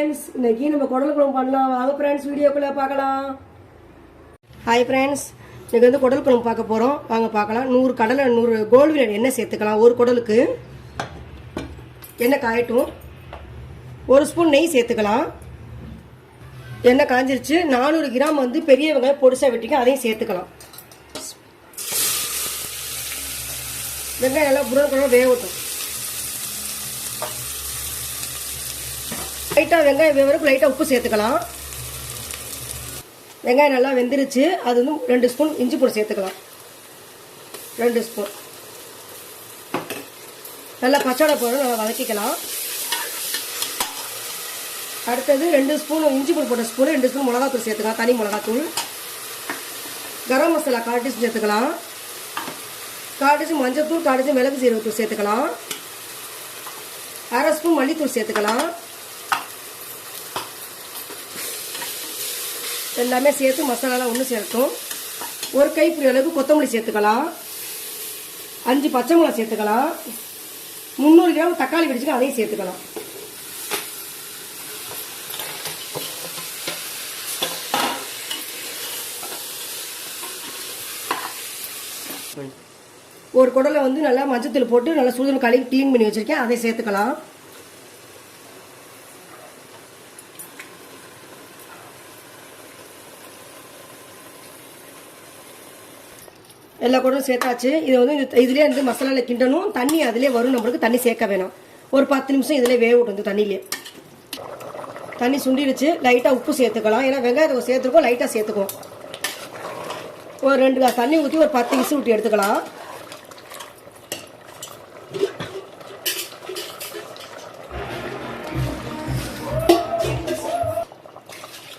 Friends, இன்னைக்கு நம்ம குடல் குழம்பு பண்ணலாம். வாங்க ஃப்ரெண்ட்ஸ், வீடியோக்குள்ளே பார்க்கலாம். ஹாய் ஃப்ரெண்ட்ஸ், இன்னைக்கு வந்து குடல் குழம்பு பார்க்க போகிறோம். வாங்க பார்க்கலாம். 100 கடலை 100 கோல்டு வினர் எண்ணெய் சேர்த்துக்கலாம். ஒரு குடலுக்கு எண்ணெய் காயட்டும். 1 ஸ்பூன் நெய் சேர்த்துக்கலாம். எண்ணெய் காஞ்சிருச்சு. 400 கிராம் வந்து பெரிய வெங்காயம் பொடிசா வெட்டிக்க, அதையும் சேர்த்துக்கலாம். வெங்காயம் நல்லா புரோக்கணும் வேகட்டும். லைட்டாக வெங்காயம் வேவருக்கு லைட்டாக உப்பு சேர்த்துக்கலாம். வெங்காயம் நல்லா வெந்துருச்சு. அது வந்து 2 ஸ்பூன் இஞ்சி பூண்டு சேர்த்துக்கலாம். 2 ஸ்பூன் நல்லா பச்சை போட நல்லா வதக்கிக்கலாம். அடுத்தது 2 ஸ்பூன் இஞ்சி பூண்டு போட்ட ஸ்பூன் 2 ஸ்பூன் மிளகாத்தூள் சேர்த்துக்கலாம். தனி மிளகாத்தூள். கரம் மசாலா 1/4 டீஸ்பூன் சேர்த்துக்கலாம். 1/4 டீஸ்பூன் மஞ்சத்தூள், 1/4 டீஸ்பூன் மிளகு சீரகத்தூள் சேர்த்துக்கலாம். 1/2 ஸ்பூன் மல்லித்தூள் சேர்த்துக்கலாம். எல்லாமே சேர்த்து மசாலாலாம் ஒன்று சேர்த்தோம். 1 கைப்பிடி அளவுக்கு கொத்தமல்லி சேர்த்துக்கலாம். 5 பச்சை மிளகாய் சேர்த்துக்கலாம். 300 கிராம் தக்காளி வெடிச்சுக்க, அதையும் சேர்த்துக்கலாம். ஒரு குடலை வந்து நல்லா மஞ்சத்தூள் போட்டு நல்லா சுடுதண்ணி கழுவி க்ளீன் பண்ணி வச்சிருக்கேன், அதை சேர்த்துக்கலாம். எல்லா குடலும் சேர்த்தாச்சு. இதை வந்து இதுலேயே வந்து மசாலாவில் கிண்டணும். தண்ணி அதிலே வரும், நம்மளுக்கு தண்ணி சேர்க்க வேணாம். ஒரு 10 நிமிஷம் இதில் வேக விட்டு வந்து தண்ணியிலே. தண்ணி சுண்டிடுச்சு. லைட்டாக உப்பு சேர்த்துக்கலாம். ஏன்னா வெங்காயத்தை சேர்த்துருக்கோம், லைட்டாக சேர்த்துக்குவோம். ஒரு 2 கிளாஸ் தண்ணி ஊற்றி ஒரு 10 விசில் விட்டு எடுத்துக்கலாம்.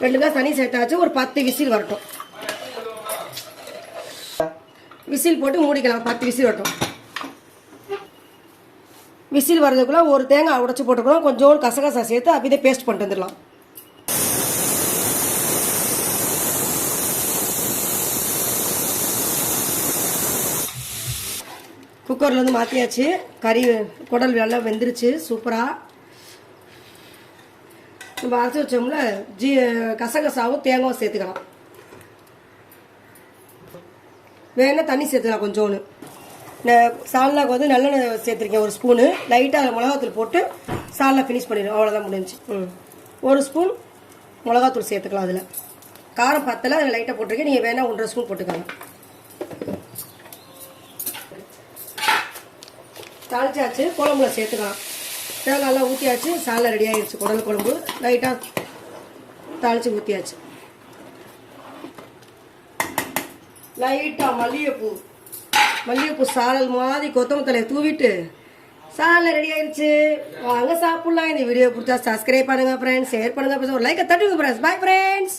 ரெண்டு கிளாஸ் தண்ணி சேர்த்தாச்சு. ஒரு 10 விசில் வரட்டும். விசில் போட்டு மூடிக்கலாம். 10 விசில் வரட்டும். விசில் வர்றதுக்குள்ள ஒரு தேங்காய் உடச்சி போட்டுக்கலாம். கொஞ்சோண்டு கசகசா சேர்த்து அப்படியே பேஸ்ட் பண்ணிட்டு வந்துடலாம். குக்கர்ல இருந்து மாற்றியாச்சு. கறி குடல் நல்லா வெந்துருச்சு. சூப்பராக நம்ம அரைச்சி வச்சோம்ல கசகசாவும் தேங்காயும் சேர்த்துக்கலாம். வேணா தண்ணி சேர்த்துக்கலாம். கொஞ்சோன்னு சால்னாக்கு வந்து நல்லெண்ணெய் சேர்த்துருக்கேன். 1 ஸ்பூனு லைட்டாக மிளகாத்தூள் போட்டு சால்னா ஃபினிஷ் பண்ணிடுவோம். அவ்வளோதான் முடிஞ்சு. 1 ஸ்பூன் மிளகாத்தூள் சேர்த்துக்கலாம். அதில் காரம் பத்தலை, அதில் லைட்டாக போட்டிருக்கேன். நீங்கள் வேணா 1.5 ஸ்பூன் போட்டுக்கலாம். தாளிச்சாச்சு. குழம்புல சேர்த்துக்கலாம். தேங்காயெல்லாம் ஊற்றியாச்சு. சால்னா ரெடி ஆகிடுச்சு. குடல் குழம்பு லைட்டாக தாளித்து ஊற்றியாச்சு. லைட்டாக மல்லிகைப்பூ சாலல் மாதிரி கொத்தமல்லி தலையை தூவிட்டு சாலை ரெடி ஆயிடுச்சு. வாங்க சாப்பிடலாம். இந்த வீடியோ பிடிச்சா சப்ஸ்கிரைப் பண்ணுங்க ஃப்ரெண்ட்ஸ், ஷேர் பண்ணுங்க, ஒரு லைக்கை தட்டுங்க ஃப்ரெண்ட்ஸ். Bye friends.